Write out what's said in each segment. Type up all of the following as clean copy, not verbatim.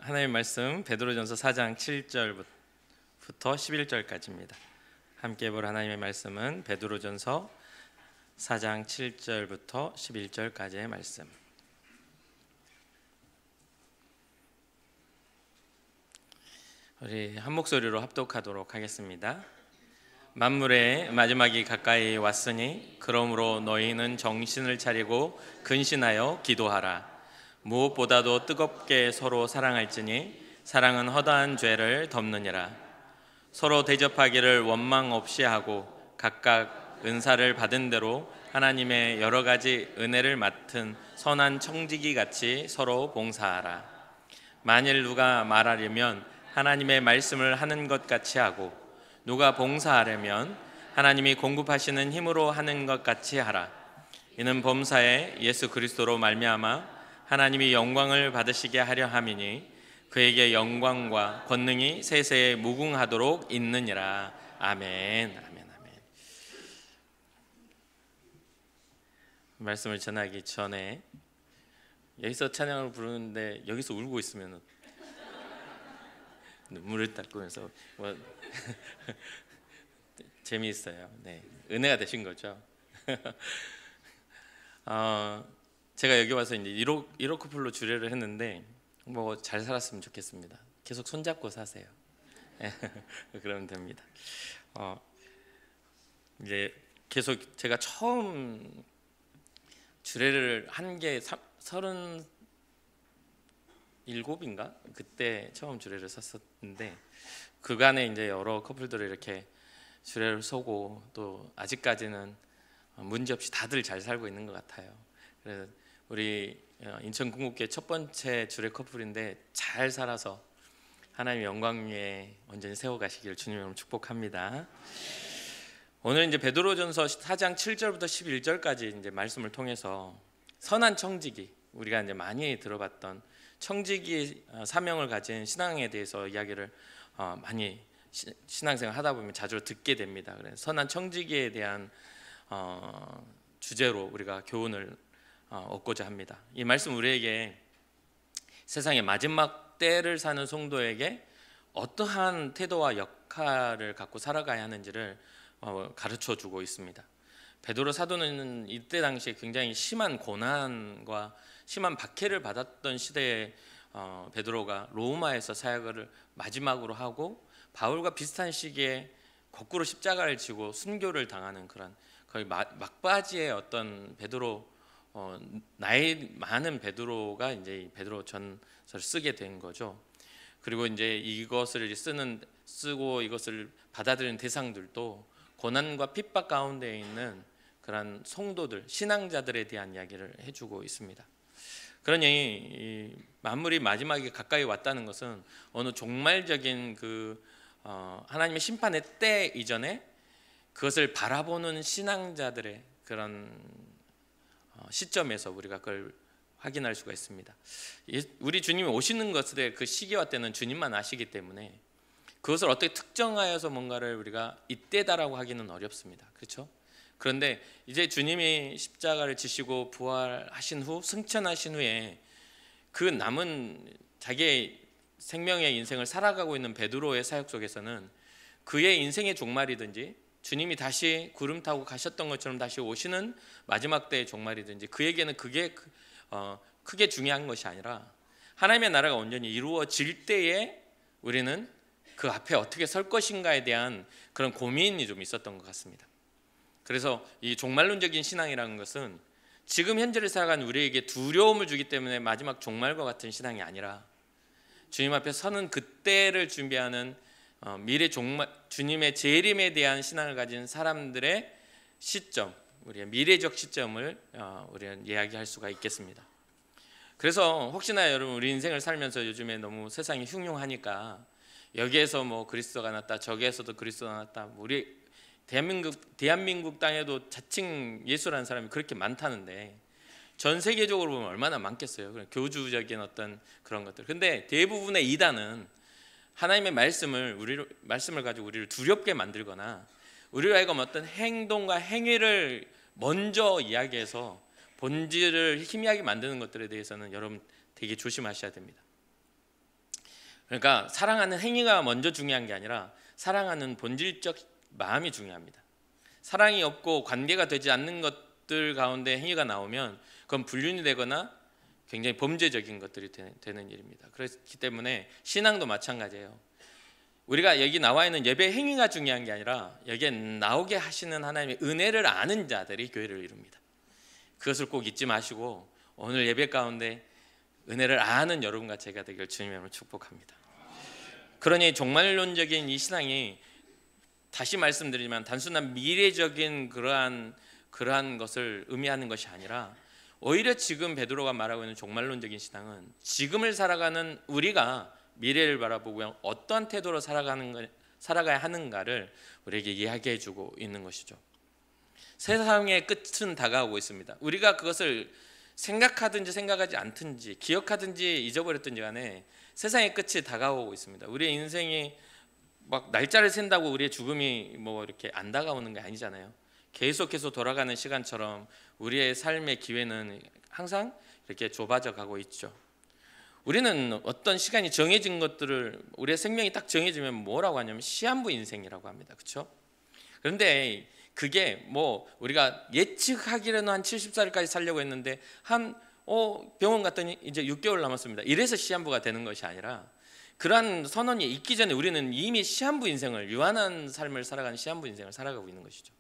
하나님의 말씀 베드로전서 4장 7절부터 11절까지입니다. 함께 볼 하나님의 말씀은 베드로전서 4장 7절부터 11절까지의 말씀. 우리 한 목소리로 합독하도록 하겠습니다. 만물의 마지막이 가까이 왔으니 그러므로 너희는 정신을 차리고 근신하여 기도하라. 무엇보다도 뜨겁게 서로 사랑할지니 사랑은 허다한 죄를 덮느니라. 서로 대접하기를 원망 없이 하고 각각 은사를 받은 대로 하나님의 여러 가지 은혜를 맡은 선한 청지기 같이 서로 봉사하라. 만일 누가 말하려면 하나님의 말씀을 하는 것 같이 하고 누가 봉사하려면 하나님이 공급하시는 힘으로 하는 것 같이 하라. 이는 범사에 예수 그리스도로 말미암아 하나님이 영광을 받으시게 하려 함이니 그에게 영광과 권능이 세세에 무궁하도록 있느니라. 아멘. 아멘. 아멘. 말씀을 전하기 전에 여기서 찬양을 부르는데 여기서 울고 있으면 눈물을 닦으면서 재미있어요. 네, 은혜가 되신 거죠. 제가 여기 와서 이제 1호 커플로 주례를 했는데 뭐 잘 살았으면 좋겠습니다. 계속 손잡고 사세요. 그러면 됩니다. 이제 계속 제가 처음 주례를 한 게 37인가 그때 처음 주례를 섰었는데 그간에 이제 여러 커플들을 이렇게 주례를 서고 또 아직까지는 문제 없이 다들 잘 살고 있는 것 같아요. 그래서 우리 인천 궁극교회 첫 번째 주례 커플인데 잘 살아서 하나님의 영광 위에 온전히 세워가시기를 주님으로 축복합니다. 오늘 이제 베드로전서 4장 7절부터 11절까지 이제 말씀을 통해서 선한 청지기, 우리가 이제 많이 들어봤던 청지기의 사명을 가진 신앙에 대해서 이야기를 많이 신앙생활 하다 보면 자주 듣게 됩니다. 그래서 선한 청지기에 대한 주제로 우리가 교훈을 얻고자 합니다. 이 말씀 우리에게 세상의 마지막 때를 사는 성도에게 어떠한 태도와 역할을 갖고 살아가야 하는지를 가르쳐 주고 있습니다. 베드로 사도는 이때 당시에 굉장히 심한 고난과 심한 박해를 받았던 시대에 베드로가 로마에서 사역을 마지막으로 하고 바울과 비슷한 시기에 거꾸로 십자가를 지고 순교를 당하는 그런 거의 막바지의 어떤 베드로, 나이 많은 베드로가 이제 베드로 전서를 쓰게 된 거죠. 그리고 이제 이것을 쓰고 이것을 받아들이는 대상들도 고난과 핍박 가운데 있는 그런 성도들, 신앙자들에 대한 이야기를 해주고 있습니다. 그러니 이 만물이 마지막에 가까이 왔다는 것은 어느 종말적인 하나님의 심판의 때 이전에 그것을 바라보는 신앙자들의 그런 시점에서 우리가 그걸 확인할 수가 있습니다. 우리 주님이 오시는 것의 그 시기와 때는 주님만 아시기 때문에 그것을 어떻게 특정하여서 뭔가를 우리가 이때다라고 하기는 어렵습니다. 그렇죠? 그런데 이제 주님이 십자가를 지시고 부활하신 후 승천하신 후에 그 남은 자기의 생명의 인생을 살아가고 있는 베드로의 사역 속에서는 그의 인생의 종말이든지 주님이 다시 구름 타고 가셨던 것처럼 다시 오시는 마지막 때의 종말이든지 그에게는 그게 크게 중요한 것이 아니라 하나님의 나라가 온전히 이루어질 때에 우리는 그 앞에 어떻게 설 것인가에 대한 그런 고민이 좀 있었던 것 같습니다. 그래서 이 종말론적인 신앙이라는 것은 지금 현재를 살아가는 우리에게 두려움을 주기 때문에 마지막 종말과 같은 신앙이 아니라 주님 앞에 서는 그때를 준비하는 미래 종말, 주님의 재림에 대한 신앙을 가진 사람들의 시점, 우리의 미래적 시점을 우리는 이야기할 수가 있겠습니다. 그래서 혹시나 여러분 우리 인생을 살면서 요즘에 너무 세상이 흉흉하니까 여기에서 뭐 그리스도가 났다, 저기에서도 그리스도가 났다, 우리 대한민국 땅에도 자칭 예수라는 사람이 그렇게 많다는데 전 세계적으로 보면 얼마나 많겠어요. 교주적인 어떤 그런 것들. 근데 대부분의 이단은 하나님의 말씀을 가지고 우리를 두렵게 만들거나 우리로 하여금 어떤 행동과 행위를 먼저 이야기해서 본질을 희미하게 만드는 것들에 대해서는 여러분 되게 조심하셔야 됩니다. 그러니까 사랑하는 행위가 먼저 중요한 게 아니라 사랑하는 본질적 마음이 중요합니다. 사랑이 없고 관계가 되지 않는 것들 가운데 행위가 나오면 그건 불륜이 되거나 굉장히 범죄적인 것들이 되는 일입니다. 그렇기 때문에 신앙도 마찬가지예요. 우리가 여기 나와 있는 예배 행위가 중요한 게 아니라 여기에 나오게 하시는 하나님의 은혜를 아는 자들이 교회를 이룹니다. 그것을 꼭 잊지 마시고 오늘 예배 가운데 은혜를 아는 여러분과 제가 되길 주님의 이름으로 축복합니다. 그러니 종말론적인 이 신앙이 다시 말씀드리지만 단순한 미래적인 그러한 것을 의미하는 것이 아니라 오히려 지금 베드로가 말하고 있는 종말론적인 신앙은 지금을 살아가는 우리가 미래를 바라보고 어떠한 태도로 살아가야 하는가를 우리에게 이야기해 주고 있는 것이죠. 세상의 끝은 다가오고 있습니다. 우리가 그것을 생각하든지 생각하지 않든지 기억하든지 잊어버렸든지 간에 세상의 끝이 다가오고 있습니다. 우리의 인생이 막 날짜를 센다고 우리의 죽음이 뭐 이렇게 안 다가오는 게 아니잖아요. 계속해서 돌아가는 시간처럼 우리의 삶의 기회는 항상 이렇게 좁아져 가고 있죠. 우리는 어떤 시간이 정해진 것들을 우리의 생명이 딱 정해지면 뭐라고 하냐면 시한부 인생이라고 합니다. 그렇죠? 그런데 그게 뭐 우리가 예측하기로는 한 70살까지 살려고 했는데 병원 갔더니 이제 6개월 남았습니다. 이래서 시한부가 되는 것이 아니라 그러한 선언이 있기 전에 우리는 이미 시한부 인생을 유한한 삶을 살아가는 시한부 인생을 살아가고 있는 것이죠.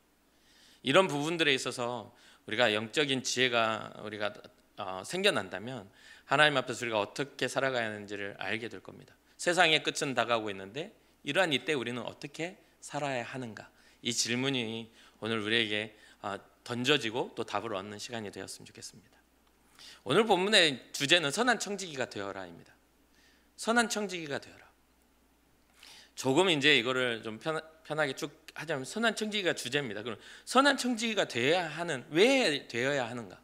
이런 부분들에 있어서 우리가 영적인 지혜가 우리가 생겨난다면 하나님 앞에서 우리가 어떻게 살아가야 하는지를 알게 될 겁니다. 세상의 끝은 다가오고 있는데 이러한 이때 우리는 어떻게 살아야 하는가? 이 질문이 오늘 우리에게 던져지고 또 답을 얻는 시간이 되었으면 좋겠습니다. 오늘 본문의 주제는 선한 청지기가 되어라입니다. 선한 청지기가 되어라. 조금 이제 이거를 좀 편하게 쭉 하자면 선한 청지기가 주제입니다. 그럼 선한 청지기가 왜 되어야 하는가?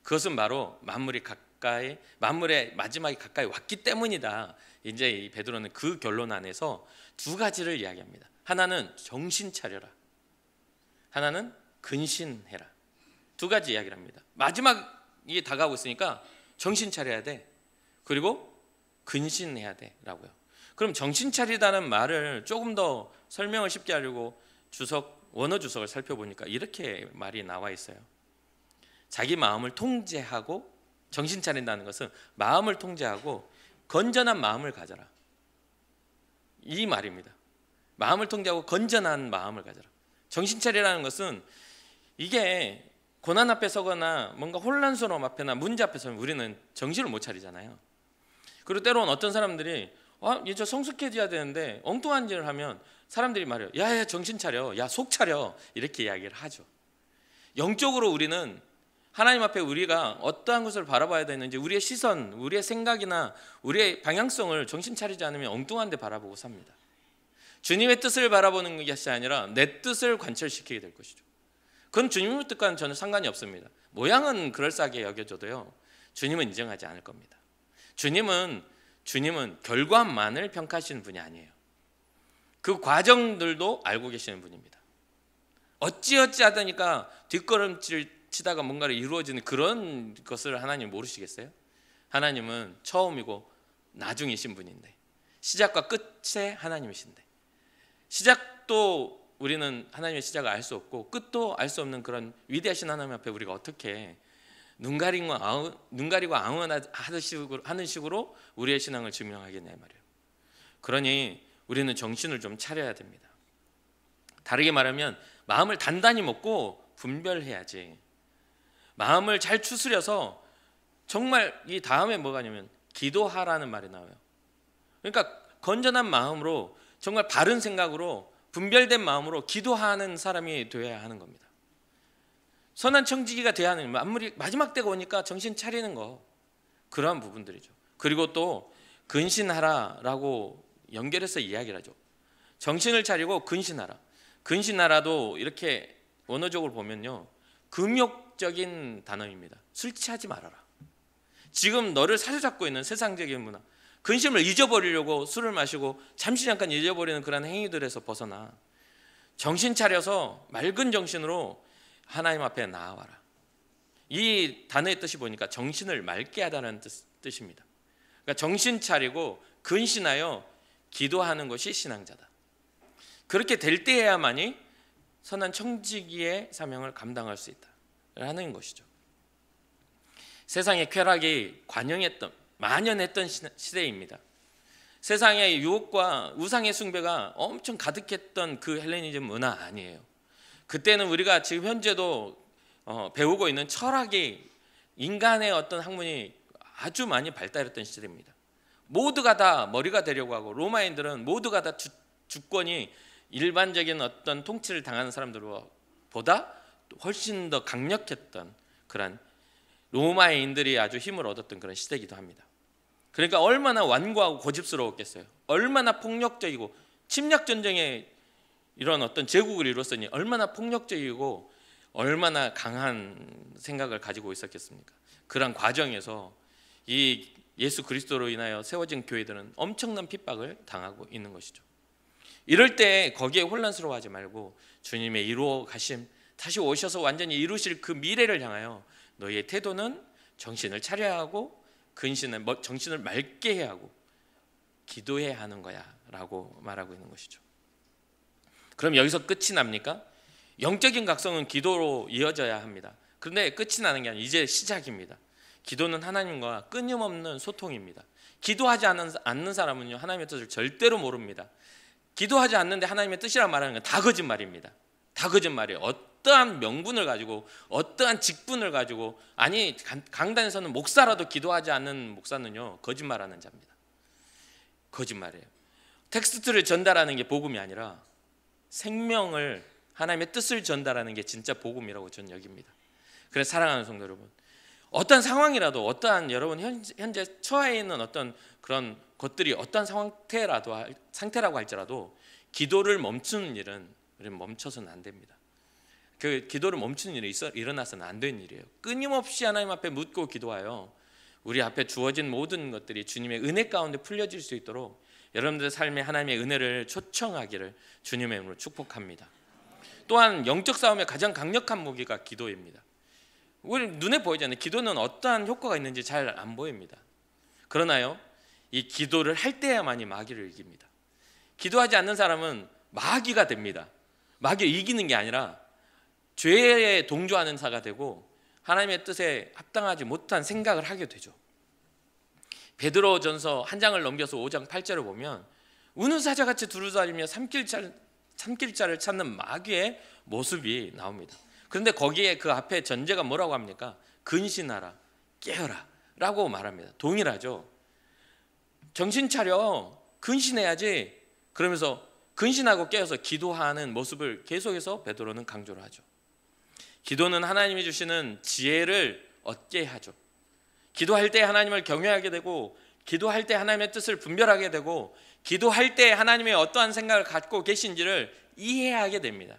그것은 바로 만물의 마지막이 가까이 왔기 때문이다. 이제 이 베드로는 그 결론 안에서 두 가지를 이야기합니다. 하나는 정신 차려라. 하나는 근신해라. 두 가지 이야기를 합니다. 마지막이 다가오고 있으니까 정신 차려야 돼. 그리고 근신해야 돼라고요. 그럼 정신 차리다는 말을 조금 더 설명을 쉽게 하려고 원어 주석을 살펴보니까 이렇게 말이 나와 있어요. 자기 마음을 통제하고 정신 차린다는 것은 마음을 통제하고 건전한 마음을 가져라. 이 말입니다. 마음을 통제하고 건전한 마음을 가져라. 정신 차리라는 것은 이게 고난 앞에 서거나 뭔가 혼란스러움 앞에나 문제 앞에 서면 우리는 정신을 못 차리잖아요. 그리고 때로는 어떤 사람들이 이제 성숙해져야 되는데 엉뚱한 일을 하면 사람들이 말해요. 야 정신 차려. 야 속 차려. 이렇게 이야기를 하죠. 영적으로 우리는 하나님 앞에 우리가 어떠한 것을 바라봐야 되는지 우리의 시선, 우리의 생각이나 우리의 방향성을 정신 차리지 않으면 엉뚱한 데 바라보고 삽니다. 주님의 뜻을 바라보는 것이 아니라 내 뜻을 관철시키게 될 것이죠. 그건 주님의 뜻과는 전혀 상관이 없습니다. 모양은 그럴싸하게 여겨져도요, 주님은 인정하지 않을 겁니다. 주님은 결과만을 평가하시는 분이 아니에요. 그 과정들도 알고 계시는 분입니다. 어찌어찌 하다니까 뒷걸음질 치다가 뭔가를 이루어지는 그런 것을 하나님 모르시겠어요? 하나님은 처음이고 나중이신 분인데, 시작과 끝에 하나님이신데, 시작도 우리는 하나님의 시작을 알 수 없고 끝도 알 수 없는 그런 위대하신 하나님 앞에 우리가 어떻게 눈 가리고 하는 식으로 우리의 신앙을 증명하겠냐 말이에요. 그러니 우리는 정신을 좀 차려야 됩니다. 다르게 말하면 마음을 단단히 먹고 분별해야지. 마음을 잘 추스려서 정말 이 다음에 뭐가냐면 기도하라는 말이 나와요. 그러니까 건전한 마음으로 정말 바른 생각으로 분별된 마음으로 기도하는 사람이 되어야 하는 겁니다. 선한 청지기가 돼야 하는 만물이 마지막 때가 오니까 정신 차리는 거, 그러한 부분들이죠. 그리고 또 근신하라라고 연결해서 이야기를 하죠. 정신을 차리고 근신하라. 근신하라도 이렇게 원어적으로 보면요, 금욕적인 단어입니다. 술 취하지 말아라. 지금 너를 사로잡고 있는 세상적인 문화, 근심을 잊어버리려고 술을 마시고 잠시 잠깐 잊어버리는 그런 행위들에서 벗어나 정신 차려서 맑은 정신으로 하나님 앞에 나아와라. 이 단어의 뜻이 보니까 정신을 맑게 하다는 뜻입니다. 그러니까 정신 차리고 근신하여 기도하는 것이 신앙자다. 그렇게 될 때에야만이 선한 청지기의 사명을 감당할 수 있다라는 것이죠. 세상의 쾌락이 만연했던 시대입니다. 세상의 유혹과 우상의 숭배가 엄청 가득했던 그 헬레니즘 문화 아니에요. 그때는 우리가 지금 현재도 배우고 있는 철학이, 인간의 어떤 학문이 아주 많이 발달했던 시대입니다. 모두가 다 머리가 되려고 하고, 로마인들은 모두가 다 주권이 일반적인 어떤 통치를 당하는 사람들보다 훨씬 더 강력했던 그런 로마인들이 아주 힘을 얻었던 그런 시대이기도 합니다. 그러니까 얼마나 완고하고 고집스러웠겠어요. 얼마나 폭력적이고, 침략 전쟁에 이런 어떤 제국을 이뤘으니 얼마나 폭력적이고 얼마나 강한 생각을 가지고 있었겠습니까? 그런 과정에서 이 예수 그리스도로 인하여 세워진 교회들은 엄청난 핍박을 당하고 있는 것이죠. 이럴 때 거기에 혼란스러워하지 말고 주님의 이루어 가심, 다시 오셔서 완전히 이루실 그 미래를 향하여 너희의 태도는 정신을 차려야 하고, 정신을 맑게 해야 하고 기도해야 하는 거야 라고 말하고 있는 것이죠. 그럼 여기서 끝이 납니까? 영적인 각성은 기도로 이어져야 합니다. 그런데 끝이 나는 게 아니라 이제 시작입니다. 기도는 하나님과 끊임없는 소통입니다. 기도하지 않는 사람은요, 하나님의 뜻을 절대로 모릅니다. 기도하지 않는데 하나님의 뜻이란 말하는 건 다 거짓말입니다. 다 거짓말이에요. 어떠한 명분을 가지고, 어떠한 직분을 가지고, 아니 강단에서는 목사라도 기도하지 않는 목사는요 거짓말하는 자입니다. 거짓말이에요. 텍스트를 전달하는 게 복음이 아니라 생명을, 하나님의 뜻을 전달하는 게 진짜 복음이라고 저는 여깁니다. 그래서 사랑하는 성도 여러분, 어떠한 상황이라도, 어떠한 여러분 현재 처해 있는 어떤 그런 것들이 어떠한 상태라고 할지라도 기도를 멈추는 일은 우리는 멈춰서는 안 됩니다. 그 기도를 멈추는 일이 일어나서는 안 되는 일이에요. 끊임없이 하나님 앞에 묻고 기도하여 우리 앞에 주어진 모든 것들이 주님의 은혜 가운데 풀려질 수 있도록 여러분들의 삶에 하나님의 은혜를 초청하기를 주님의 이름으로 축복합니다. 또한 영적 싸움의 가장 강력한 무기가 기도입니다. 우리 눈에 보이잖아요. 기도는 어떠한 효과가 있는지 잘 안 보입니다. 그러나요, 이 기도를 할 때야만이 마귀를 이깁니다. 기도하지 않는 사람은 마귀가 됩니다. 마귀를 이기는 게 아니라 죄에 동조하는 자가 되고 하나님의 뜻에 합당하지 못한 생각을 하게 되죠. 베드로전서 한 장을 넘겨서 5장 8절을 보면 우는 사자같이 두루다니며 삼킬 자를 찾는 마귀의 모습이 나옵니다. 그런데 거기에 그 앞에 전제가 뭐라고 합니까? 근신하라, 깨어라 라고 말합니다. 동일하죠. 정신 차려, 근신해야지. 그러면서 근신하고 깨어서 기도하는 모습을 계속해서 베드로는 강조를 하죠. 기도는 하나님이 주시는 지혜를 얻게 하죠. 기도할 때 하나님을 경외하게 되고, 기도할 때 하나님의 뜻을 분별하게 되고, 기도할 때 하나님의 어떠한 생각을 갖고 계신지를 이해하게 됩니다.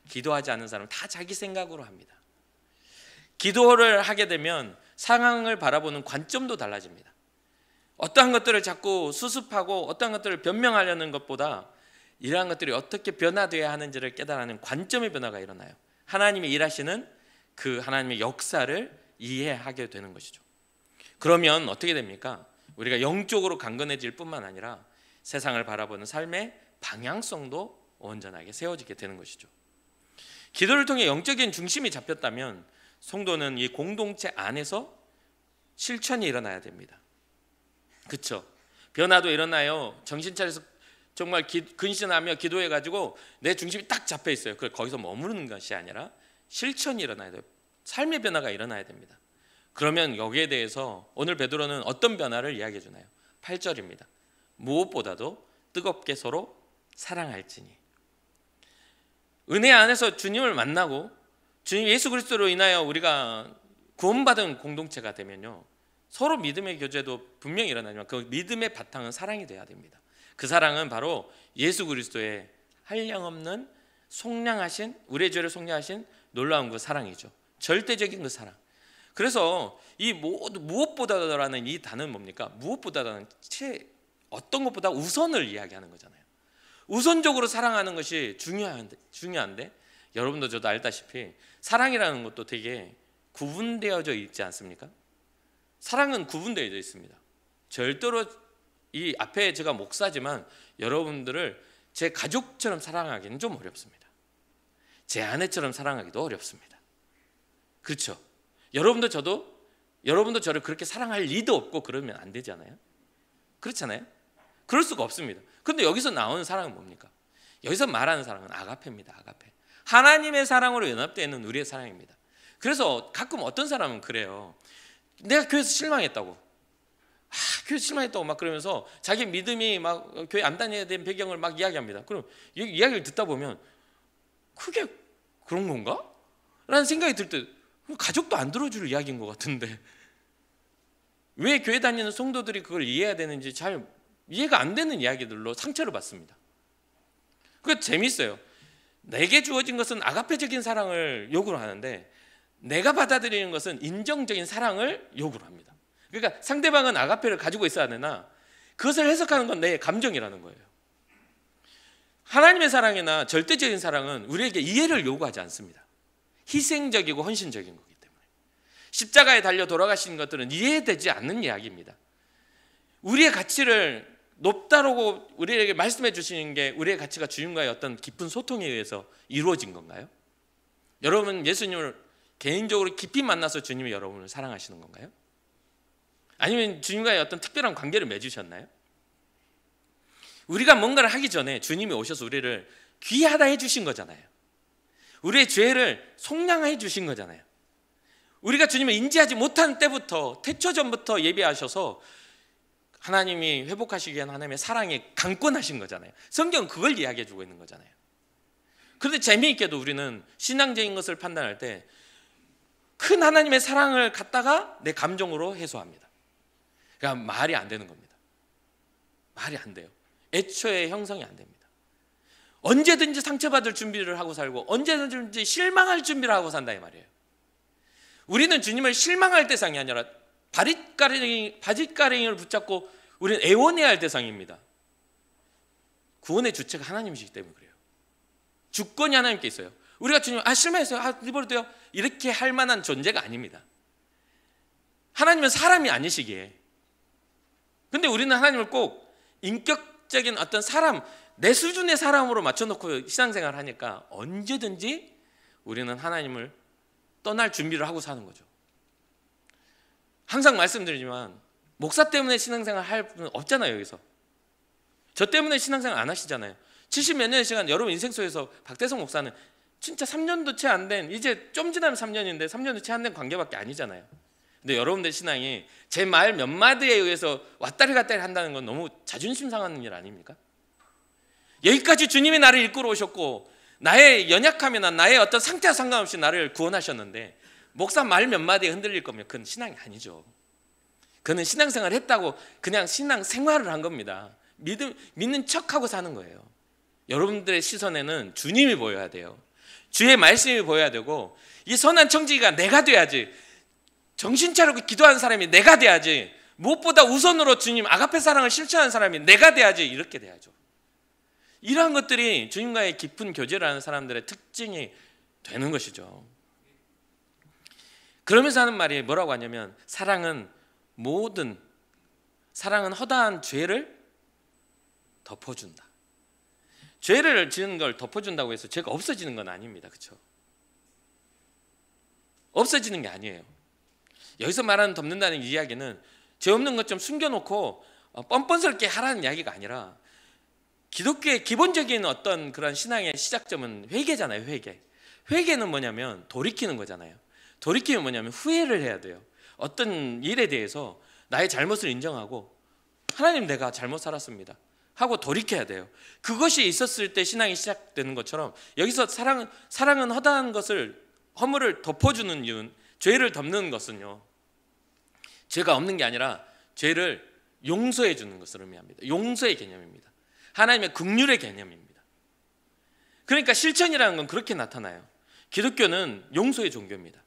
기도하지 않는 사람은 다 자기 생각으로 합니다. 기도를 하게 되면 상황을 바라보는 관점도 달라집니다. 어떠한 것들을 자꾸 수습하고 어떠한 것들을 변명하려는 것보다 이러한 것들이 어떻게 변화되어야 하는지를 깨달는 관점의 변화가 일어나요. 하나님이 일하시는 그 하나님의 역사를 이해하게 되는 것이죠. 그러면 어떻게 됩니까? 우리가 영적으로 강건해질 뿐만 아니라 세상을 바라보는 삶의 방향성도 온전하게 세워지게 되는 것이죠. 기도를 통해 영적인 중심이 잡혔다면 성도는 이 공동체 안에서 실천이 일어나야 됩니다. 그렇죠? 변화도 일어나요. 정신 차려서 정말 근신하며 기도해가지고 내 중심이 딱 잡혀 있어요. 그걸 거기서 머무르는 것이 아니라 실천이 일어나야 돼요. 삶의 변화가 일어나야 됩니다. 그러면 여기에 대해서 오늘 베드로는 어떤 변화를 이야기해 주나요? 8절입니다. 무엇보다도 뜨겁게 서로 사랑할지니. 은혜 안에서 주님을 만나고 주님 예수 그리스도로 인하여 우리가 구원받은 공동체가 되면요, 서로 믿음의 교제도 분명히 일어나지만 그 믿음의 바탕은 사랑이 돼야 됩니다. 그 사랑은 바로 예수 그리스도의 한량없는 속량하신, 우리의 죄를 속량하신 놀라운 그 사랑이죠. 절대적인 그 사랑. 그래서 이 무엇보다라는 이 단어는 뭡니까? 무엇보다라는 어떤 것보다 우선을 이야기하는 거잖아요. 우선적으로 사랑하는 것이 중요한데 여러분도 저도 알다시피 사랑이라는 것도 되게 구분되어져 있지 않습니까? 사랑은 구분되어져 있습니다. 절대로 이 앞에 제가 목사지만 여러분들을 제 가족처럼 사랑하기는 좀 어렵습니다. 제 아내처럼 사랑하기도 어렵습니다. 그렇죠? 여러분도 저를 그렇게 사랑할 리도 없고 그러면 안 되잖아요. 그렇잖아요? 그럴 수가 없습니다. 그런데 여기서 나오는 사랑은 뭡니까? 여기서 말하는 사랑은 아가페입니다. 아가페. 하나님의 사랑으로 연합되어 있는 우리의 사랑입니다. 그래서 가끔 어떤 사람은 그래요. 내가 교회에서 실망했다고. 교회에서 실망했다고 막 그러면서 자기 믿음이 막 교회 안 다녀야 된 배경을 막 이야기합니다. 그럼 이야기를 듣다 보면 그게 그런 건가? 라는 생각이 들 때 가족도 안 들어줄 이야기인 것 같은데 왜 교회 다니는 성도들이 그걸 이해해야 되는지 잘 이해가 안 되는 이야기들로 상처를 받습니다. 그게 재밌어요. 내게 주어진 것은 아가페적인 사랑을 요구를 하는데 내가 받아들이는 것은 인정적인 사랑을 요구를 합니다. 그러니까 상대방은 아가페를 가지고 있어야 되나 그것을 해석하는 건 내 감정이라는 거예요. 하나님의 사랑이나 절대적인 사랑은 우리에게 이해를 요구하지 않습니다. 희생적이고 헌신적인 거기 때문에 십자가에 달려 돌아가신 것들은 이해되지 않는 이야기입니다. 우리의 가치를 높다라고 우리에게 말씀해 주시는 게 우리의 가치가 주님과의 어떤 깊은 소통에 의해서 이루어진 건가요? 여러분 예수님을 개인적으로 깊이 만나서 주님이 여러분을 사랑하시는 건가요? 아니면 주님과의 어떤 특별한 관계를 맺으셨나요? 우리가 뭔가를 하기 전에 주님이 오셔서 우리를 귀하다 해주신 거잖아요. 우리의 죄를 속량해 주신 거잖아요. 우리가 주님을 인지하지 못한 때부터 태초전부터 예비하셔서 하나님이 회복하시기 위한 하나님의 사랑에 강권하신 거잖아요. 성경은 그걸 이야기해 주고 있는 거잖아요. 그런데 재미있게도 우리는 신앙적인 것을 판단할 때 큰 하나님의 사랑을 갖다가 내 감정으로 해소합니다. 그러니까 말이 안 되는 겁니다. 말이 안 돼요. 애초에 형성이 안 됩니다. 언제든지 상처받을 준비를 하고 살고 언제든지 실망할 준비를 하고 산다 이 말이에요. 우리는 주님을 실망할 대상이 아니라 바짓가랭이를 붙잡고 우리는 애원해야 할 대상입니다. 구원의 주체가 하나님이시기 때문에 그래요. 주권이 하나님께 있어요. 우리가 주님 실망했어요. 리버로도요. 이렇게 할 만한 존재가 아닙니다. 하나님은 사람이 아니시기에. 근데 우리는 하나님을 꼭 인격적인 어떤 사람, 내 수준의 사람으로 맞춰놓고 신앙생활을 하니까 언제든지 우리는 하나님을 떠날 준비를 하고 사는 거죠. 항상 말씀드리지만 목사 때문에 신앙생활 할 분은 없잖아요. 여기서 저 때문에 신앙생활 안 하시잖아요. 70몇 년의 시간 여러분 인생 속에서 박대성 목사는 진짜 3년도 채 안 된, 이제 좀 지나면 3년인데 3년도 채 안 된 관계밖에 아니잖아요. 근데 여러분들 신앙이 제 말 몇 마디에 의해서 왔다리 갔다리 한다는 건 너무 자존심 상하는 일 아닙니까? 여기까지 주님이 나를 이끌어 오셨고 나의 연약함이나 나의 어떤 상태와 상관없이 나를 구원하셨는데 목사 말 몇 마디에 흔들릴 거면 그건 신앙이 아니죠. 그는 신앙생활을 했다고 그냥 신앙생활을 한 겁니다. 믿는 척하고 사는 거예요. 여러분들의 시선에는 주님이 보여야 돼요. 주의 말씀이 보여야 되고 이 선한 청지기가 내가 돼야지. 정신 차리고 기도하는 사람이 내가 돼야지. 무엇보다 우선으로 주님 아가페 사랑을 실천하는 사람이 내가 돼야지. 이렇게 돼야죠. 이러한 것들이 주님과의 깊은 교제를 하는 사람들의 특징이 되는 것이죠. 그러면서 하는 말이 뭐라고 하냐면 사랑은 허다한 죄를 덮어준다. 죄를 지은 걸 덮어준다고 해서 죄가 없어지는 건 아닙니다. 그렇죠? 없어지는 게 아니에요. 여기서 말하는 덮는다는 이야기는 죄 없는 것 좀 숨겨놓고 뻔뻔스럽게 하라는 이야기가 아니라 기독교의 기본적인 어떤 그런 신앙의 시작점은 회개잖아요. 회개는 뭐냐면 돌이키는 거잖아요. 돌이키면 뭐냐면 후회를 해야 돼요. 어떤 일에 대해서 나의 잘못을 인정하고 하나님 내가 잘못 살았습니다 하고 돌이켜야 돼요. 그것이 있었을 때 신앙이 시작되는 것처럼 여기서 사랑은 허다한 것을 허물을 덮어주는 이유는 죄를 덮는 것은요 죄가 없는 게 아니라 죄를 용서해 주는 것을 의미합니다. 용서의 개념입니다. 하나님의 긍휼의 개념입니다. 그러니까 실천이라는 건 그렇게 나타나요. 기독교는 용서의 종교입니다.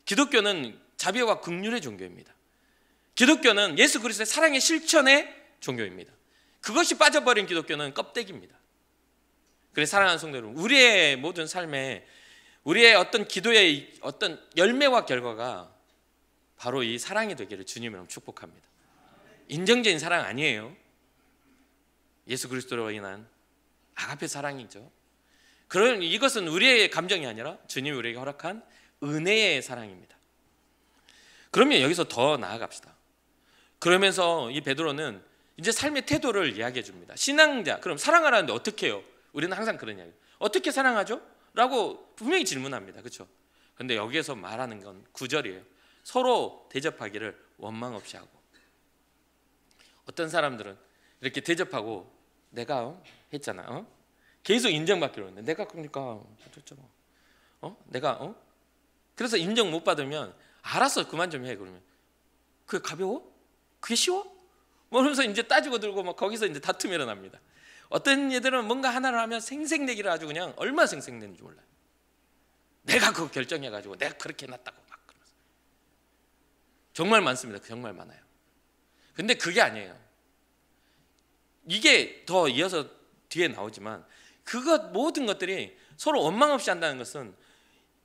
기독교는 자비와 긍휼의 종교입니다. 기독교는 예수 그리스도의 사랑의 실천의 종교입니다. 그것이 빠져버린 기독교는 껍데기입니다. 그래서 사랑하는 성도 여러분, 우리의 모든 삶에 우리의 어떤 기도의 어떤 열매와 결과가 바로 이 사랑이 되기를 주님으로 축복합니다. 인정적인 사랑 아니에요. 예수 그리스도로 인한 아가페 사랑이죠. 그런 이것은 우리의 감정이 아니라 주님이 우리에게 허락한 은혜의 사랑입니다. 그러면 여기서 더 나아갑시다. 그러면서 이 베드로는 이제 삶의 태도를 이야기해 줍니다. 신앙자, 그럼 사랑하라는데 어떻게 해요? 우리는 항상 그런 이야기. 어떻게 사랑하죠? 라고 분명히 질문합니다. 그렇죠? 그런데 여기에서 말하는 건 9절이에요. 서로 대접하기를 원망 없이 하고. 어떤 사람들은 이렇게 대접하고 내가 했잖아. 계속 인정받기로 했는데 내가 그러니까 내가 그래서 인정 못 받으면 알았어 그만 좀 해. 그러면 그게 가벼워? 그게 쉬워? 뭐 그러면서 이제 따지고 들고 막 거기서 이제 다툼이 일어납니다. 어떤 애들은 뭔가 하나를 하면 생색내기를 아주 그냥 얼마나 생색내는지 몰라요. 내가 그거 결정해가지고 내가 그렇게 해놨다고 막 그러면서. 정말 많습니다. 정말 많아요. 근데 그게 아니에요. 이게 더 이어서 뒤에 나오지만 그것 모든 것들이 서로 원망 없이 한다는 것은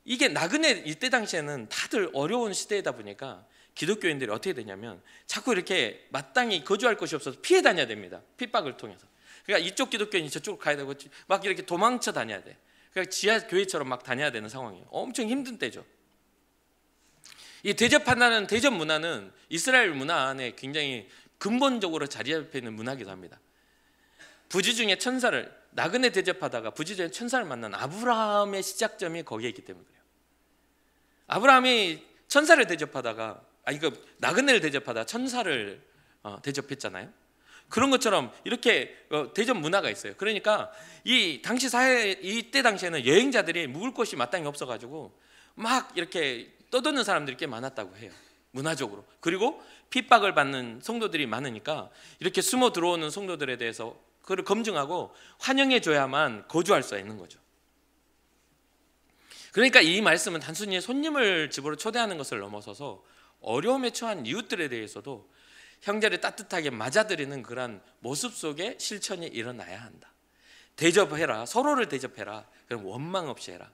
이게 나그네 이때 당시에는 다들 어려운 시대이다 보니까 기독교인들이 어떻게 되냐면 자꾸 이렇게 마땅히 거주할 곳이 없어서 피해 다녀야 됩니다. 핍박을 통해서. 그러니까 이쪽 기독교인이 저쪽으로 가야 되고 막 이렇게 도망쳐 다녀야 돼. 그러니까 지하 교회처럼 막 다녀야 되는 상황이에요. 엄청 힘든 때죠. 이 대접한다는 대접 문화는 이스라엘 문화 안에 굉장히 근본적으로 자리 잡혀 있는 문화이기도 합니다. 부지 중에 천사를 나그네 대접하다가 부지 중에 천사를 만난 아브라함의 시작점이 거기에 있기 때문에 그래요. 아브라함이 천사를 대접하다가 나그네를 대접하다가 천사를 대접했잖아요. 그런 것처럼 이렇게 대접 문화가 있어요. 그러니까 이 당시 사회 이때 당시에는 여행자들이 묵을 곳이 마땅히 없어가지고 막 이렇게 떠도는 사람들이 꽤 많았다고 해요. 문화적으로. 그리고 핍박을 받는 성도들이 많으니까 이렇게 숨어 들어오는 성도들에 대해서 그걸 검증하고 환영해 줘야만 거주할 수 있는 거죠. 그러니까 이 말씀은 단순히 손님을 집으로 초대하는 것을 넘어서서 어려움에 처한 이웃들에 대해서도 형제를 따뜻하게 맞아들이는 그런 모습 속에 실천이 일어나야 한다. 대접해라. 서로를 대접해라. 그럼 원망 없이 해라.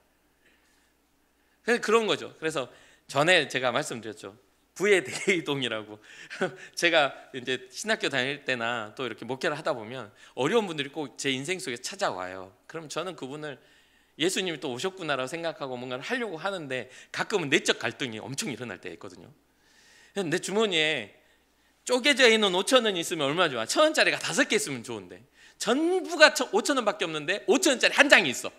그런 거죠. 그래서 전에 제가 말씀드렸죠. 부의 대이동이라고. 제가 이제 신학교 다닐 때나 또 이렇게 목회를 하다 보면 어려운 분들이 꼭 제 인생 속에 찾아와요. 그럼 저는 그분을 예수님이 또 오셨구나라고 생각하고 뭔가를 하려고 하는데 가끔은 내적 갈등이 엄청 일어날 때가 있거든요. 내 주머니에 쪼개져 있는 5,000원이 있으면 얼마나 좋아. 1,000원짜리가 5개 있으면 좋은데 전부가 5,000원밖에 없는데 5,000원짜리 한 장이 있어.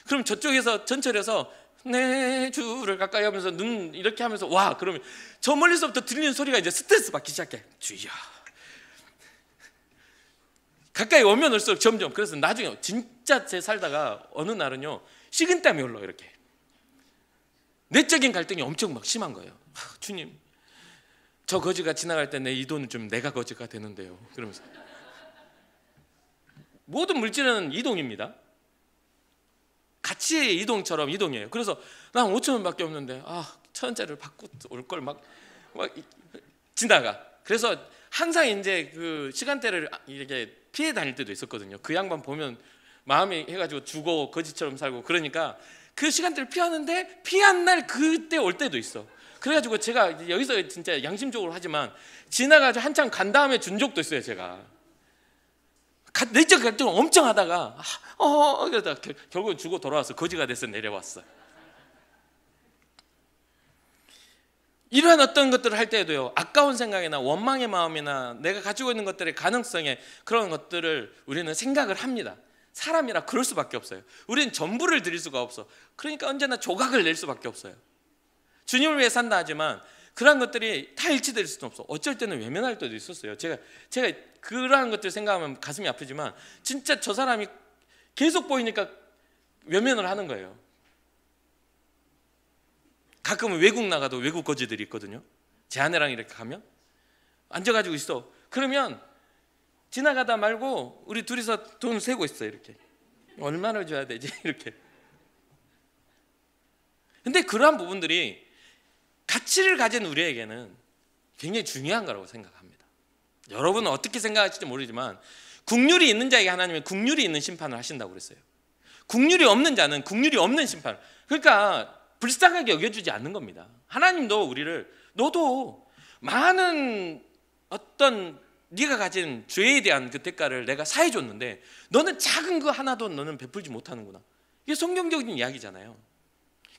그럼 저쪽에서 전철에서 내 주를 가까이 하면서 눈 이렇게 하면서 와 그러면 저 멀리서부터 들리는 소리가 이제 스트레스 받기 시작해. 주야. 가까이 오면 올수록 점점. 그래서 나중에 진짜 제 살다가 어느 날은요 식은땀이 흘러. 이렇게 내적인 갈등이 엄청 막 심한 거예요. 주님 저 거지가 지나갈 때 내 이 돈은 좀 내가 거지가 되는데요. 그러면서 모든 물질은 이동입니다. 가치의 이동처럼 이동이에요. 그래서 난 5,000원밖에 없는데 1,000원짜리를 받고 올 걸 막 지나가. 그래서 항상 이제 그 시간대를 이렇게 피해 다닐 때도 있었거든요. 그 양반 보면 마음이 해가지고 주고 거지처럼 살고 그러니까 그 시간대를 피하는데 피한 날 그때 올 때도 있어. 그래가지고 제가 여기서 진짜 양심적으로 하지만 지나가지고 한참 간 다음에 준 적도 있어요. 제가 내적 갈등을 엄청 하다가 그러다 결국 주고 돌아와서 거지가 돼서 내려왔어. 이러한 어떤 것들을 할 때에도요 아까운 생각이나 원망의 마음이나 내가 가지고 있는 것들의 가능성에 그런 것들을 우리는 생각을 합니다. 사람이라 그럴 수밖에 없어요. 우리는 전부를 드릴 수가 없어. 그러니까 언제나 조각을 낼 수밖에 없어요. 주님을 위해 산다 하지만 그러한 것들이 다 일치될 수는 없어. 어쩔 때는 외면할 때도 있었어요. 제가 그러한 것들 생각하면 가슴이 아프지만 진짜 저 사람이 계속 보이니까 외면을 하는 거예요. 가끔은 외국 나가도 외국 거지들이 있거든요. 제 아내랑 이렇게 가면 앉아가지고 있어. 그러면 지나가다 말고 우리 둘이서 돈 세고 있어. 이렇게 얼마나 줘야 되지? 이렇게. 근데 그러한 부분들이 가치를 가진 우리에게는 굉장히 중요한 거라고 생각합니다. 여러분은 어떻게 생각하실지 모르지만 국률이 있는 자에게 하나님은 국률이 있는 심판을 하신다고 그랬어요. 국률이 없는 자는 국률이 없는 심판. 그러니까 불쌍하게 여겨주지 않는 겁니다. 하나님도 우리를 너도 많은 어떤 네가 가진 죄에 대한 그 대가를 내가 사해줬는데 너는 작은 거 하나도 너는 베풀지 못하는구나. 이게 성경적인 이야기잖아요.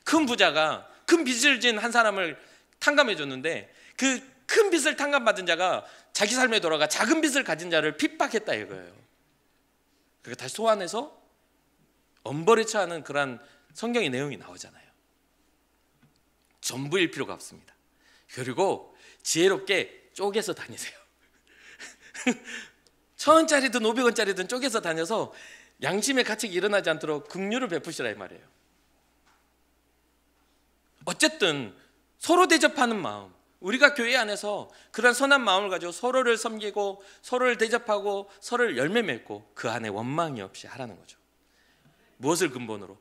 큰 부자가 큰 빚을 진 한 사람을 탕감해 줬는데 그 큰 빚을 탕감받은 자가 자기 삶에 돌아가 작은 빚을 가진 자를 핍박했다 이거예요. 그러니까 다시 소환해서 엄벌에 처하는 그런 성경의 내용이 나오잖아요. 전부일 필요가 없습니다. 그리고 지혜롭게 쪼개서 다니세요. 1,000원짜리든 500원짜리든 쪼개서 다녀서 양심의 가책이 일어나지 않도록 긍휼을 베푸시라 이 말이에요. 어쨌든 서로 대접하는 마음, 우리가 교회 안에서 그런 선한 마음을 가지고 서로를 섬기고 서로를 대접하고 서로를 열매 맺고 그 안에 원망이 없이 하라는 거죠. 무엇을 근본으로?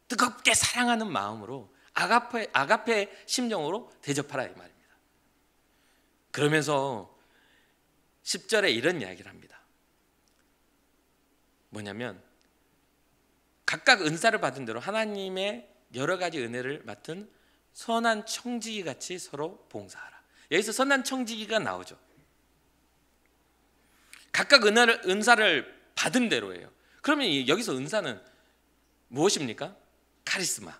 뜨겁게 사랑하는 마음으로 아가페 심정으로 대접하라 이 말입니다. 그러면서 10절에 이런 이야기를 합니다. 뭐냐면 각각 은사를 받은 대로 하나님의 여러 가지 은혜를 맡은 선한 청지기 같이 서로 봉사하라. 여기서 선한 청지기가 나오죠. 각각 은사를 받은 대로예요. 그러면 여기서 은사는 무엇입니까? 카리스마.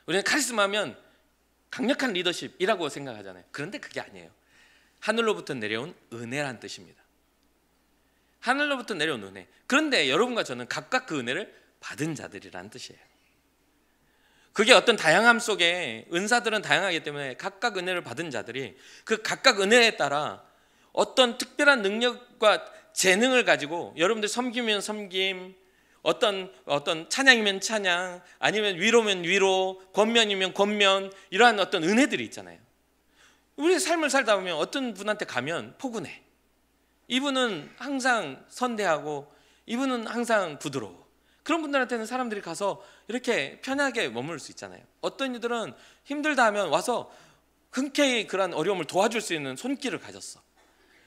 우리는 카리스마면 강력한 리더십이라고 생각하잖아요. 그런데 그게 아니에요. 하늘로부터 내려온 은혜란 뜻입니다. 하늘로부터 내려온 은혜. 그런데 여러분과 저는 각각 그 은혜를 받은 자들이라는 뜻이에요. 그게 어떤 다양함 속에 은사들은 다양하기 때문에 각각 은혜를 받은 자들이 그 각각 은혜에 따라 어떤 특별한 능력과 재능을 가지고 여러분들 섬기면 섬김, 어떤 찬양이면 찬양, 아니면 위로면 위로, 권면이면 권면, 이러한 어떤 은혜들이 있잖아요. 우리 삶을 살다 보면 어떤 분한테 가면 포근해. 이분은 항상 선대하고 이분은 항상 부드러워. 그런 분들한테는 사람들이 가서 이렇게 편하게 머물 수 있잖아요. 어떤 이들은 힘들다 하면 와서 흔쾌히 그런 어려움을 도와줄 수 있는 손길을 가졌어.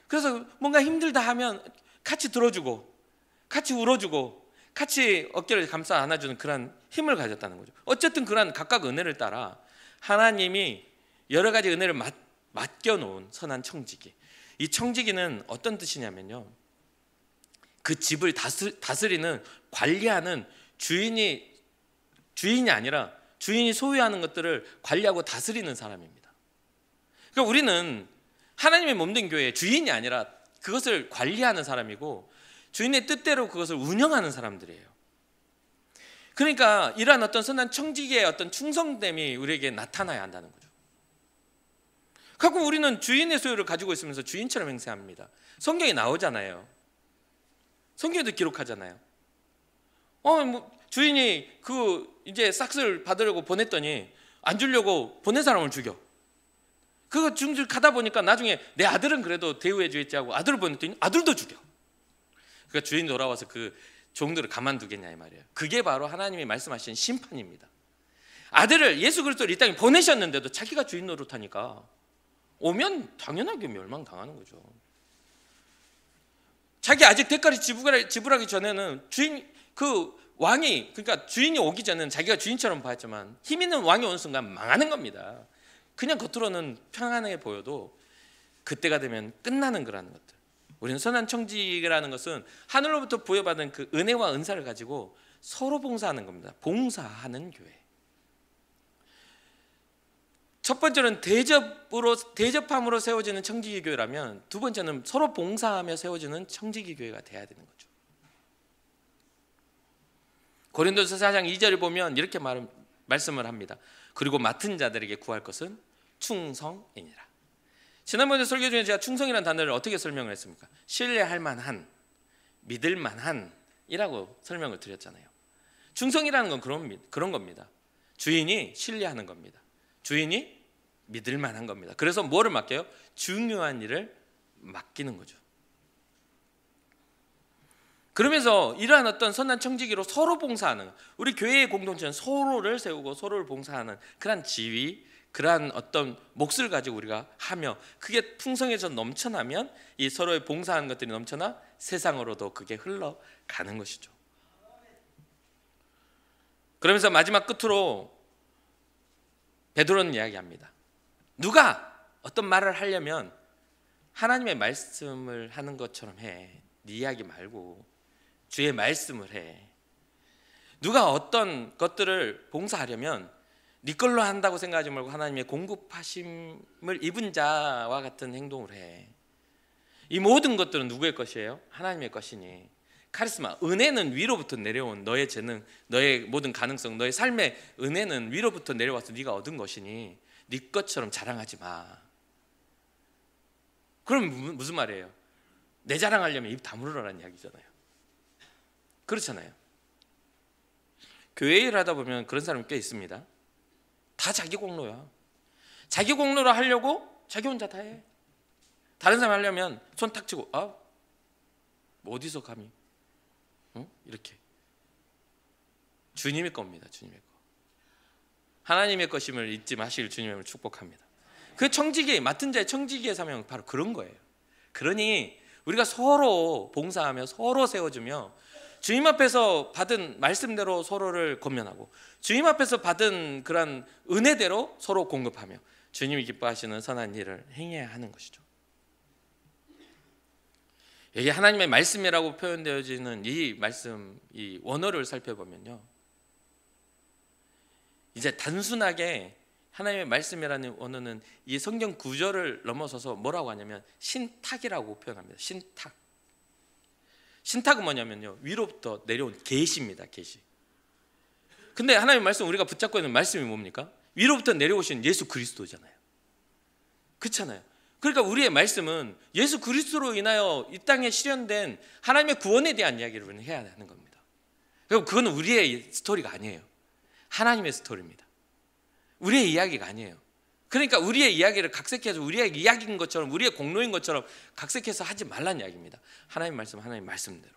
그래서 뭔가 힘들다 하면 같이 들어주고 같이 울어주고 같이 어깨를 감싸 안아주는 그런 힘을 가졌다는 거죠. 어쨌든 그런 각각 은혜를 따라 하나님이 여러 가지 은혜를 맡겨놓은 선한 청지기. 이 청지기는 어떤 뜻이냐면요, 그 집을 다스리는, 관리하는 주인이 아니라 주인이 소유하는 것들을 관리하고 다스리는 사람입니다. 그러니까 우리는 하나님의 몸된 교회의 주인이 아니라 그것을 관리하는 사람이고 주인의 뜻대로 그것을 운영하는 사람들이에요. 그러니까 이러한 어떤 선한 청지기의 어떤 충성됨이 우리에게 나타나야 한다는 거죠. 가끔 우리는 주인의 소유를 가지고 있으면서 주인처럼 행세합니다. 성경에 나오잖아요. 성경에도 기록하잖아요. 주인이 이제 싹스를 받으려고 보냈더니 안 주려고 보낸 사람을 죽여. 그거 중질 가다 보니까 나중에 내 아들은 그래도 대우해 주겠지 하고 아들을 보냈더니 아들도 죽여. 그러니까 주인이 돌아와서 그 종들을 가만두겠냐 이 말이에요. 그게 바로 하나님이 말씀하신 심판입니다. 아들을 예수 그리스도를 이 땅에 보내셨는데도 자기가 주인 노릇하니까 오면 당연하게 멸망당하는 거죠. 자기 아직 대가를 지불하기 전에는 왕이, 그러니까 주인이 오기 전에는 자기가 주인처럼 봤지만 힘 있는 왕이 오는 순간 망하는 겁니다. 그냥 겉으로는 평안해 보여도 그때가 되면 끝나는 거라는 것들. 우리는 선한 청지기라는 것은 하늘로부터 부여받은 그 은혜와 은사를 가지고 서로 봉사하는 겁니다. 봉사하는 교회. 첫 번째는 대접함으로 세워지는 청지기 교회라면, 두 번째는 서로 봉사하며 세워지는 청지기 교회가 돼야 되는 거죠. 고린도서 4장 2절을 보면 이렇게 말씀을 합니다. 그리고 맡은 자들에게 구할 것은 충성이니라. 지난번에 설교 중에 제가 충성이라는 단어를 어떻게 설명을 했습니까? 신뢰할 만한, 믿을 만한 이라고 설명을 드렸잖아요. 충성이라는 건 그런 겁니다. 주인이 신뢰하는 겁니다. 주인이 믿을 만한 겁니다. 그래서 뭐를 맡겨요? 중요한 일을 맡기는 거죠. 그러면서 이러한 어떤 선한 청지기로 서로 봉사하는, 우리 교회의 공동체는 서로를 세우고 서로를 봉사하는 그러한 지위, 그러한 어떤 몫을 가지고 우리가 하며, 그게 풍성해져 넘쳐나면 이 서로의 봉사하는 것들이 넘쳐나 세상으로도 그게 흘러가는 것이죠. 그러면서 마지막 끝으로 베드로는 이야기합니다. 누가 어떤 말을 하려면 하나님의 말씀을 하는 것처럼 해. 네 이야기 말고 주의 말씀을 해. 누가 어떤 것들을 봉사하려면 네 걸로 한다고 생각하지 말고 하나님의 공급하심을 입은 자와 같은 행동을 해. 이 모든 것들은 누구의 것이에요? 하나님의 것이니. 카리스마, 은혜는 위로부터 내려온 너의 재능, 너의 모든 가능성, 너의 삶의 은혜는 위로부터 내려와서 네가 얻은 것이니 네 것처럼 자랑하지 마. 그럼 무슨 말이에요? 내 자랑하려면 입 다물으라는 이야기잖아요. 그렇잖아요. 교회 일을 하다 보면 그런 사람이 꽤 있습니다. 다 자기 공로야. 자기 공로로 하려고 자기 혼자 다 해. 다른 사람 하려면 손 탁 치고 뭐 어디서 감히 이렇게. 주님의 겁니다. 주님의 거. 하나님의 것임을 잊지 마시길 주님을 축복합니다. 그 청지기, 맡은 자의 청지기의 사명은 바로 그런 거예요. 그러니 우리가 서로 봉사하며 서로 세워주며 주님 앞에서 받은 말씀대로 서로를 권면하고 주님 앞에서 받은 그런 은혜대로 서로 공급하며 주님이 기뻐하시는 선한 일을 행해야 하는 것이죠. 여기 하나님의 말씀이라고 표현되어지는 이 말씀, 이 원어를 살펴보면요, 이제 단순하게 하나님의 말씀이라는 원어는 이 성경 구절을 넘어서서 뭐라고 하냐면 신탁이라고 표현합니다. 신탁. 신탁은 뭐냐면요, 위로부터 내려온 계시입니다. 계시. 근데 하나님의 말씀, 우리가 붙잡고 있는 말씀이 뭡니까? 위로부터 내려오신 예수 그리스도잖아요. 그렇잖아요. 그러니까 우리의 말씀은 예수 그리스도로 인하여 이 땅에 실현된 하나님의 구원에 대한 이야기를 우리는 해야 하는 겁니다. 그리고 그건 우리의 스토리가 아니에요. 하나님의 스토리입니다. 우리의 이야기가 아니에요. 그러니까 우리의 이야기를 각색해서 우리의 이야기인 것처럼, 우리의 공로인 것처럼 각색해서 하지 말라는 이야기입니다. 하나님 말씀, 하나님 말씀대로.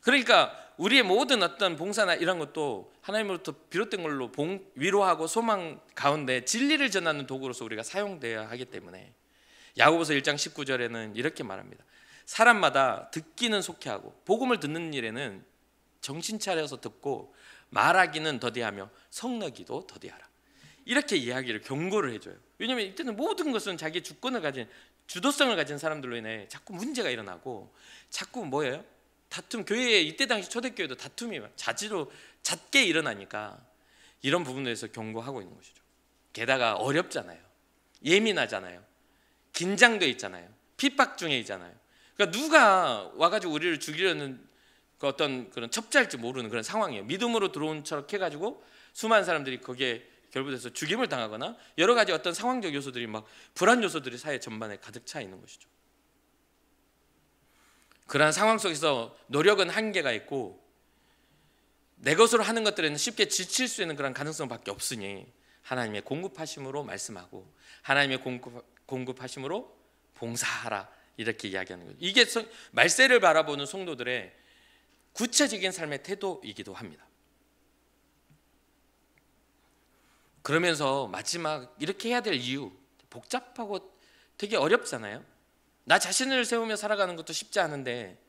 그러니까 우리의 모든 어떤 봉사나 이런 것도 하나님으로부터 비롯된 걸로 위로하고 소망 가운데 진리를 전하는 도구로서 우리가 사용되어야 하기 때문에 야고보서 1장 19절에는 이렇게 말합니다. 사람마다 듣기는 속히하고 복음을 듣는 일에는 정신 차려서 듣고 말하기는 더디하며 성내기도 더디하라. 이렇게 이야기를 경고를 해줘요. 왜냐하면 이때는 모든 것은 자기 주권을 가진, 주도성을 가진 사람들로 인해 자꾸 문제가 일어나고 자꾸 뭐예요? 다툼. 교회에 이때 당시 초대교회도 다툼이 잦게 일어나니까 이런 부분에서 경고하고 있는 것이죠. 게다가 어렵잖아요. 예민하잖아요. 긴장돼 있잖아요. 핍박 중에 있잖아요. 그러니까 누가 와가지고 우리를 죽이려는 그 어떤 그런 첩자일지 모르는 그런 상황이에요. 믿음으로 들어온 척 해가지고 수많은 사람들이 거기에 결부돼서 죽임을 당하거나 여러 가지 어떤 상황적 요소들이 막 불안 요소들이 사회 전반에 가득 차 있는 것이죠. 그러한 상황 속에서 노력은 한계가 있고 내 것으로 하는 것들에는 쉽게 지칠 수 있는 그런 가능성밖에 없으니 하나님의 공급하심으로 말씀하고 하나님의 공급하심으로 봉사하라, 이렇게 이야기하는 거죠. 이게 말세를 바라보는 성도들의 구체적인 삶의 태도이기도 합니다. 그러면서 마지막 이렇게 해야 될 이유, 복잡하고 되게 어렵잖아요. 나 자신을 세우며 살아가는 것도 쉽지 않은데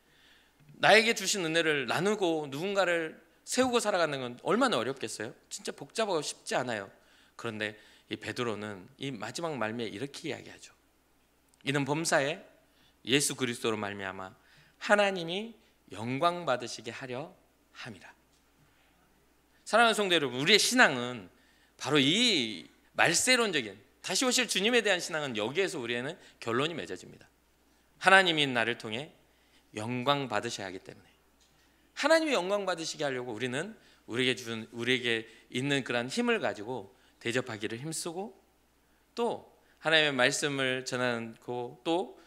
나에게 주신 은혜를 나누고 누군가를 세우고 살아가는 건 얼마나 어렵겠어요? 진짜 복잡하고 쉽지 않아요. 그런데 이 베드로는 이 마지막 말미에 이렇게 이야기하죠. 이는 범사에 예수 그리스도로 말미암아 하나님이 영광 받으시게 하려 함이라. 사랑하는 성도 여러분, 우리의 신앙은 바로 이 말세론적인 다시 오실 주님에 대한 신앙은 여기에서 우리에는 결론이 맺어집니다. 하나님이 나를 통해 영광 받으셔야 하기 때문에 하나님이 영광 받으시게 하려고 우리는 우리에게 있는 그런 힘을 가지고 대접하기를 힘쓰고 또 하나님의 말씀을 전하고 또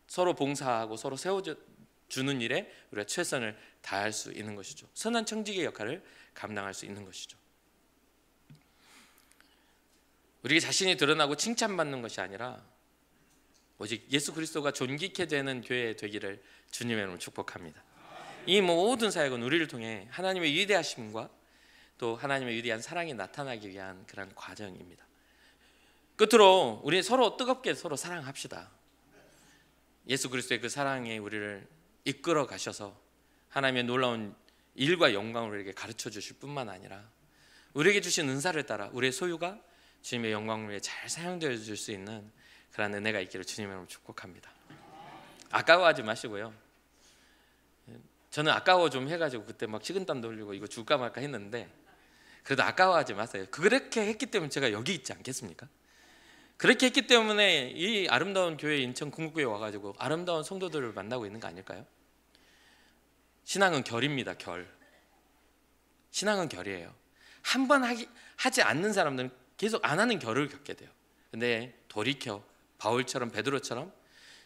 서로 봉사하고 서로 세워주는 일에 우리가 최선을 다할 수 있는 것이죠. 선한 청지기의 역할을 감당할 수 있는 것이죠. 우리 자신이 드러나고 칭찬받는 것이 아니라 오직 예수 그리스도가 존귀케 되는 교회 되기를 주님의 이름으로 축복합니다. 이 모든 사역은 우리를 통해 하나님의 위대하심과 또 하나님의 위대한 사랑이 나타나기 위한 그런 과정입니다. 끝으로 우리 서로 뜨겁게 서로 사랑합시다. 예수 그리스도의 그 사랑에 우리를 이끌어 가셔서 하나님의 놀라운 일과 영광을 우리에게 가르쳐 주실 뿐만 아니라 우리에게 주신 은사를 따라 우리의 소유가 주님의 영광을 위해 잘 사용되어 줄 수 있는 그런 은혜가 있기를 주님의 이름으로 축복합니다. 아까워하지 마시고요. 저는 아까워 좀 해가지고 그때 막 식은땀도 흘리고 이거 줄까 말까 했는데, 그래도 아까워하지 마세요. 그렇게 했기 때문에 제가 여기 있지 않겠습니까? 그렇게 했기 때문에 이 아름다운 교회, 인천 궁극교회 와가지고 아름다운 성도들을 만나고 있는 거 아닐까요? 신앙은 결입니다. 결. 신앙은 결이에요. 한 번 하지 않는 사람들은 계속 안 하는 결을 겪게 돼요. 근데 돌이켜 바울처럼, 베드로처럼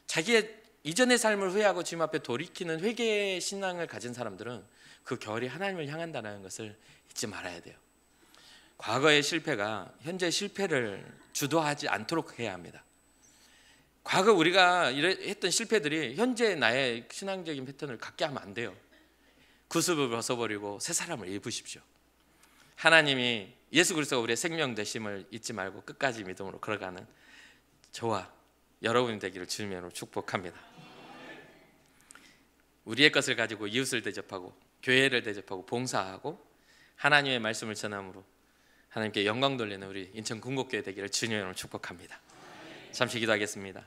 자기의 이전의 삶을 후회하고 주님 앞에 돌이키는 회개의 신앙을 가진 사람들은 그 결이 하나님을 향한다는 것을 잊지 말아야 돼요. 과거의 실패가 현재의 실패를 주도하지 않도록 해야 합니다. 과거 우리가 했던 실패들이 현재 나의 신앙적인 패턴을 갖게 하면 안 돼요. 구습을 벗어버리고 새 사람을 입으십시오. 하나님이 예수 그리스도가 우리의 생명 되심을 잊지 말고 끝까지 믿음으로 걸어가는 저와 여러분이 되기를 주님의 이름으로 축복합니다. 우리의 것을 가지고 이웃을 대접하고 교회를 대접하고 봉사하고 하나님의 말씀을 전함으로 하나님께 영광 돌리는 우리 인천 궁극교회 되기를 주님의 이름으로 축복합니다. 잠시 기도하겠습니다.